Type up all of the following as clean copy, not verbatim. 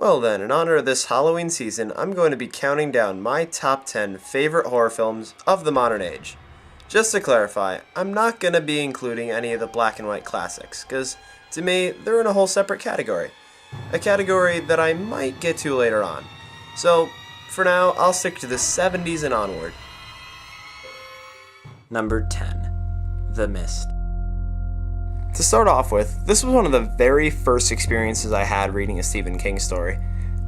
Well then, in honor of this Halloween season, I'm going to be counting down my top 10 favorite horror films of the modern age. Just to clarify, I'm not going to be including any of the black and white classics, because to me, they're in a whole separate category. A category that I might get to later on. So, for now, I'll stick to the 70s and onward. Number 10. The Mist. To start off with, this was one of the very first experiences I had reading a Stephen King story.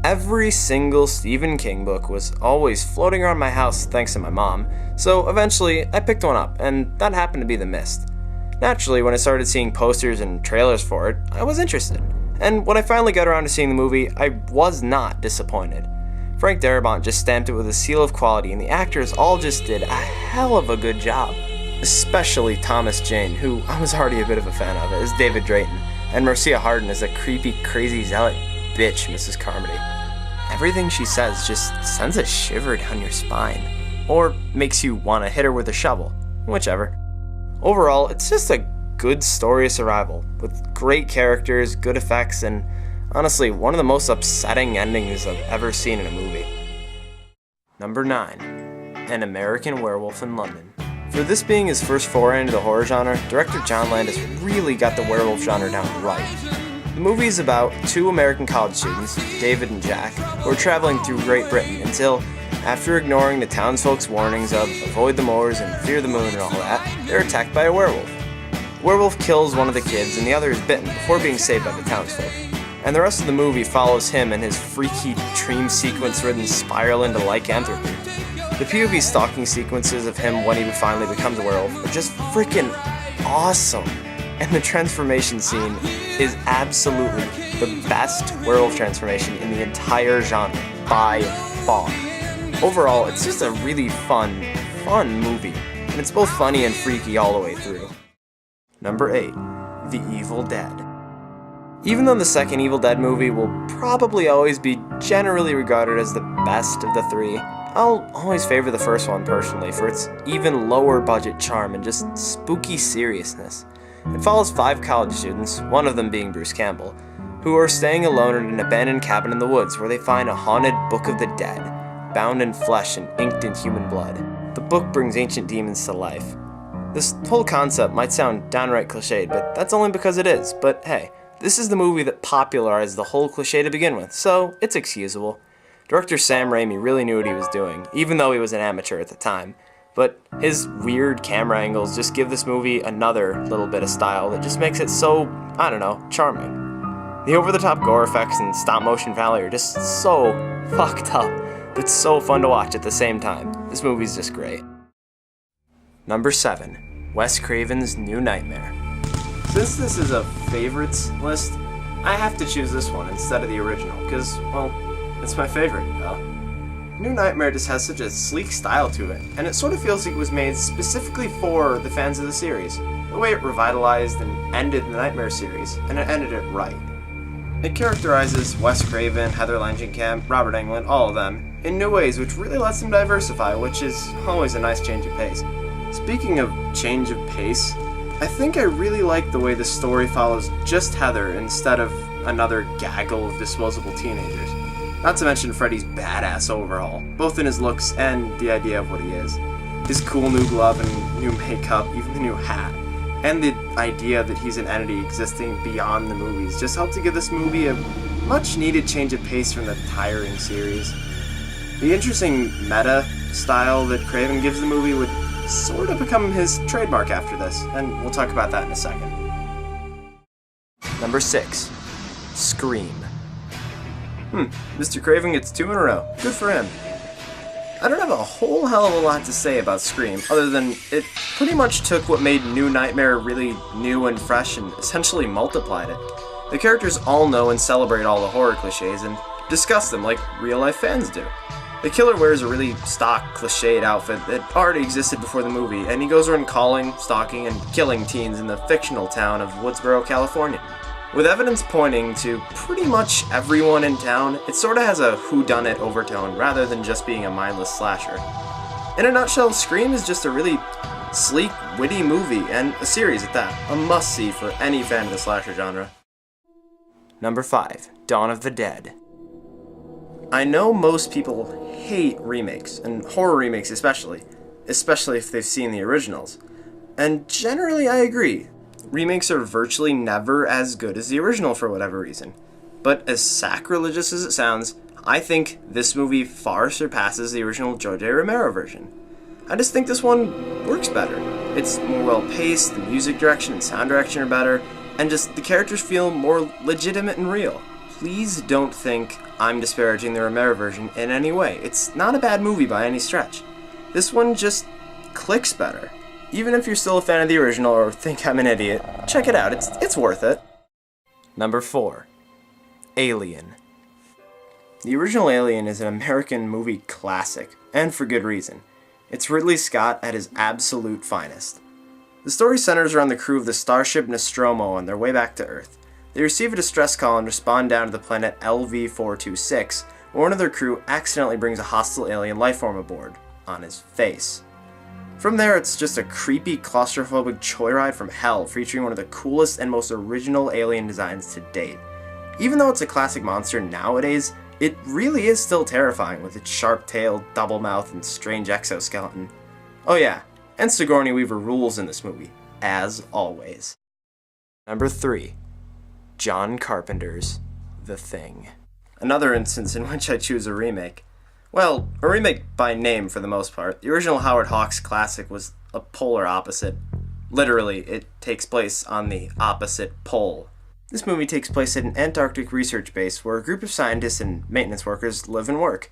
Every single Stephen King book was always floating around my house thanks to my mom, so eventually I picked one up, and that happened to be The Mist. Naturally, when I started seeing posters and trailers for it, I was interested, and when I finally got around to seeing the movie, I was not disappointed. Frank Darabont just stamped it with a seal of quality, and the actors all just did a hell of a good job. Especially Thomas Jane, who I was already a bit of a fan of, as David Drayton, and Marcia Harden as a creepy, crazy zealot bitch, Mrs. Carmody. Everything she says just sends a shiver down your spine, or makes you want to hit her with a shovel, whichever. Overall, it's just a good story of survival, with great characters, good effects, and honestly, one of the most upsetting endings I've ever seen in a movie. Number 9. An American Werewolf in London. For this being his first foray into the horror genre, director John Landis really got the werewolf genre down right. The movie is about two American college students, David and Jack, who are traveling through Great Britain until, after ignoring the townsfolk's warnings of avoid the moors and fear the moon and all that, they're attacked by a werewolf. The werewolf kills one of the kids and the other is bitten before being saved by the townsfolk. And the rest of the movie follows him and his freaky dream sequence-ridden spiral into lycanthropy. The POV stalking sequences of him when he finally becomes a werewolf are just freaking awesome. And the transformation scene is absolutely the best werewolf transformation in the entire genre, by far. Overall, it's just a really fun movie, and it's both funny and freaky all the way through. Number 8. The Evil Dead. Even though the second Evil Dead movie will probably always be generally regarded as the best of the three, I'll always favor the first one personally for its even lower budget charm and just spooky seriousness. It follows 5 college students, one of them being Bruce Campbell, who are staying alone in an abandoned cabin in the woods where they find a haunted Book of the Dead, bound in flesh and inked in human blood. The book brings ancient demons to life. This whole concept might sound downright cliched, but that's only because it is. But hey, this is the movie that popularized the whole cliche to begin with, so it's excusable. Director Sam Raimi really knew what he was doing, even though he was an amateur at the time. But his weird camera angles just give this movie another little bit of style that just makes it so, I don't know, charming. The over-the-top gore effects and stop-motion valley are just so fucked up, but so fun to watch at the same time. This movie's just great. Number 7. Wes Craven's New Nightmare. Since this is a favorites list, I have to choose this one instead of the original, because, well, it's my favorite. New Nightmare just has such a sleek style to it, and it sort of feels like it was made specifically for the fans of the series. The way it revitalized and ended the Nightmare series, and it ended it right. It characterizes Wes Craven, Heather Langenkamp, Robert Englund, all of them, in new ways which really lets them diversify, which is always a nice change of pace. Speaking of change of pace, I think I really like the way the story follows just Heather instead of another gaggle of disposable teenagers. Not to mention Freddy's badass overhaul, both in his looks and the idea of what he is. His cool new glove and new makeup, even the new hat, and the idea that he's an entity existing beyond the movies just helped to give this movie a much needed change of pace from the tiring series. The interesting meta style that Craven gives the movie would sort of become his trademark after this, and we'll talk about that in a second. Number 6. Scream. Mr. Craven gets 2 in a row. Good for him. I don't have a whole hell of a lot to say about Scream, other than it pretty much took what made New Nightmare really new and fresh and essentially multiplied it. The characters all know and celebrate all the horror cliches and discuss them like real-life fans do. The killer wears a really stock, cliched outfit that already existed before the movie, and he goes around calling, stalking, and killing teens in the fictional town of Woodsboro, California. With evidence pointing to pretty much everyone in town, it sorta has a whodunit overtone rather than just being a mindless slasher. In a nutshell, Scream is just a really sleek, witty movie, and a series at that. A must-see for any fan of the slasher genre. Number 5. Dawn of the Dead. I know most people hate remakes, and horror remakes especially if they've seen the originals. And generally I agree. Remakes are virtually never as good as the original for whatever reason. But as sacrilegious as it sounds, I think this movie far surpasses the original George A. Romero version. I just think this one works better. It's more well paced, the music direction and sound direction are better, and just the characters feel more legitimate and real. Please don't think I'm disparaging the Romero version in any way. It's not a bad movie by any stretch. This one just clicks better. Even if you're still a fan of the original or think I'm an idiot, check it out. It's worth it. Number 4. Alien. The original Alien is an American movie classic, and for good reason. It's Ridley Scott at his absolute finest. The story centers around the crew of the starship Nostromo on their way back to Earth. They receive a distress call and respond down to the planet LV-426, where one of their crew accidentally brings a hostile alien lifeform aboard, on his face. From there, it's just a creepy, claustrophobic joyride from hell, featuring one of the coolest and most original alien designs to date. Even though it's a classic monster nowadays, it really is still terrifying with its sharp tail, double mouth, and strange exoskeleton. Oh yeah, and Sigourney Weaver rules in this movie, as always. Number 3. John Carpenter's The Thing. Another instance in which I choose a remake. Well, a remake by name for the most part. The original Howard Hawks classic was a polar opposite. Literally, it takes place on the opposite pole. This movie takes place at an Antarctic research base where a group of scientists and maintenance workers live and work.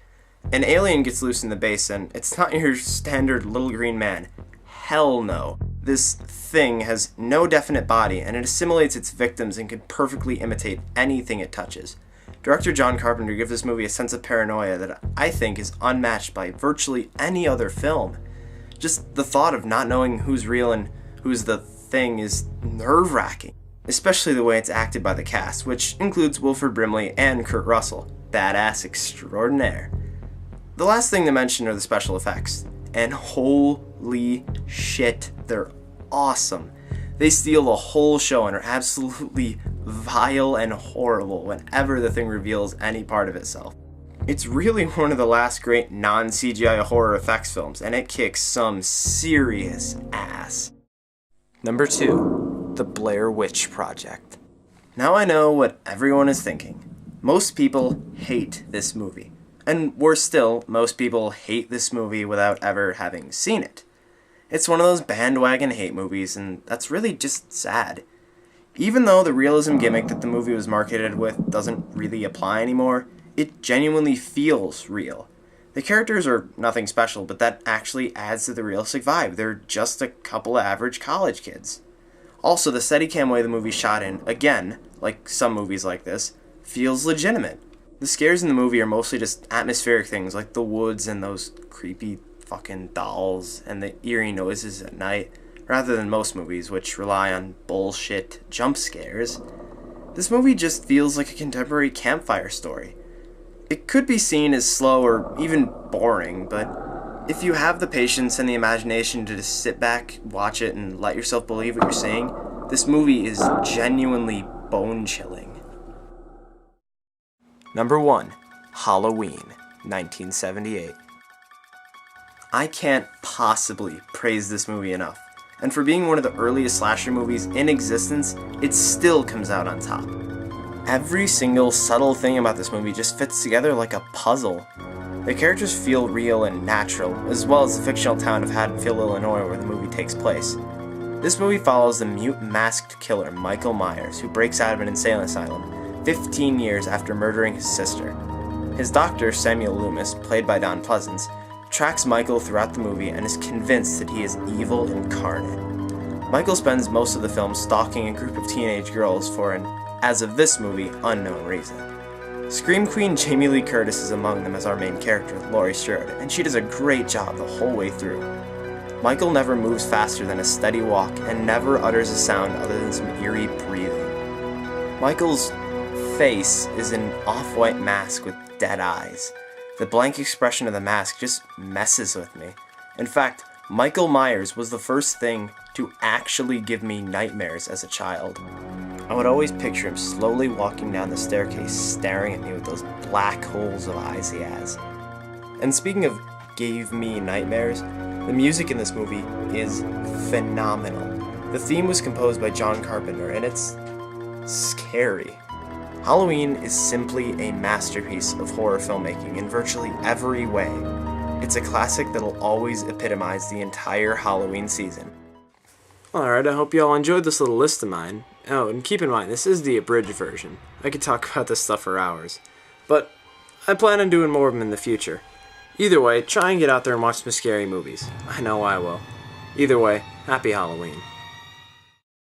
An alien gets loose in the base, and it's not your standard little green man. Hell no. This thing has no definite body, and it assimilates its victims and can perfectly imitate anything it touches. Director John Carpenter gives this movie a sense of paranoia that I think is unmatched by virtually any other film. Just the thought of not knowing who's real and who's the thing is nerve-wracking. Especially the way it's acted by the cast, which includes Wilford Brimley and Kurt Russell. Badass extraordinaire. The last thing to mention are the special effects. And holy shit, they're awesome. They steal the whole show and are absolutely vile and horrible whenever the thing reveals any part of itself. It's really one of the last great non-CGI horror effects films, and it kicks some serious ass. Number 2. The Blair Witch Project. Now I know what everyone is thinking. Most people hate this movie. And worse still, most people hate this movie without ever having seen it. It's one of those bandwagon hate movies, and that's really just sad. Even though the realism gimmick that the movie was marketed with doesn't really apply anymore, it genuinely feels real. The characters are nothing special, but that actually adds to the realistic vibe. They're just a couple of average college kids. Also, the Steadicam way the movie's shot in, again, like some movies like this, feels legitimate. The scares in the movie are mostly just atmospheric things like the woods and those creepy fucking dolls and the eerie noises at night, rather than most movies which rely on bullshit jump scares. This movie just feels like a contemporary campfire story. It could be seen as slow or even boring, but if you have the patience and the imagination to just sit back, watch it, and let yourself believe what you're seeing, this movie is genuinely bone-chilling. Number 1. Halloween, 1978. I can't possibly praise this movie enough, and for being one of the earliest slasher movies in existence, it still comes out on top. Every single subtle thing about this movie just fits together like a puzzle. The characters feel real and natural, as well as the fictional town of Haddonfield, Illinois, where the movie takes place. This movie follows the mute masked killer Michael Myers, who breaks out of an insane asylum 15 years after murdering his sister. His doctor, Samuel Loomis, played by Don Pleasance, tracks Michael throughout the movie and is convinced that he is evil incarnate. Michael spends most of the film stalking a group of teenage girls for an, as of this movie, unknown reason. Scream Queen Jamie Lee Curtis is among them as our main character, Laurie Strode, and she does a great job the whole way through. Michael never moves faster than a steady walk and never utters a sound other than some eerie breathing. Michael's face is an off-white mask with dead eyes. The blank expression of the mask just messes with me. In fact, Michael Myers was the first thing to actually give me nightmares as a child. I would always picture him slowly walking down the staircase, staring at me with those black holes of eyes he has. And speaking of gave me nightmares, the music in this movie is phenomenal. The theme was composed by John Carpenter, and it's scary. Halloween is simply a masterpiece of horror filmmaking in virtually every way. It's a classic that'll always epitomize the entire Halloween season. Alright, I hope you all enjoyed this little list of mine. Oh, and keep in mind, this is the abridged version. I could talk about this stuff for hours. But I plan on doing more of them in the future. Either way, try and get out there and watch some scary movies. I know I will. Either way, happy Halloween.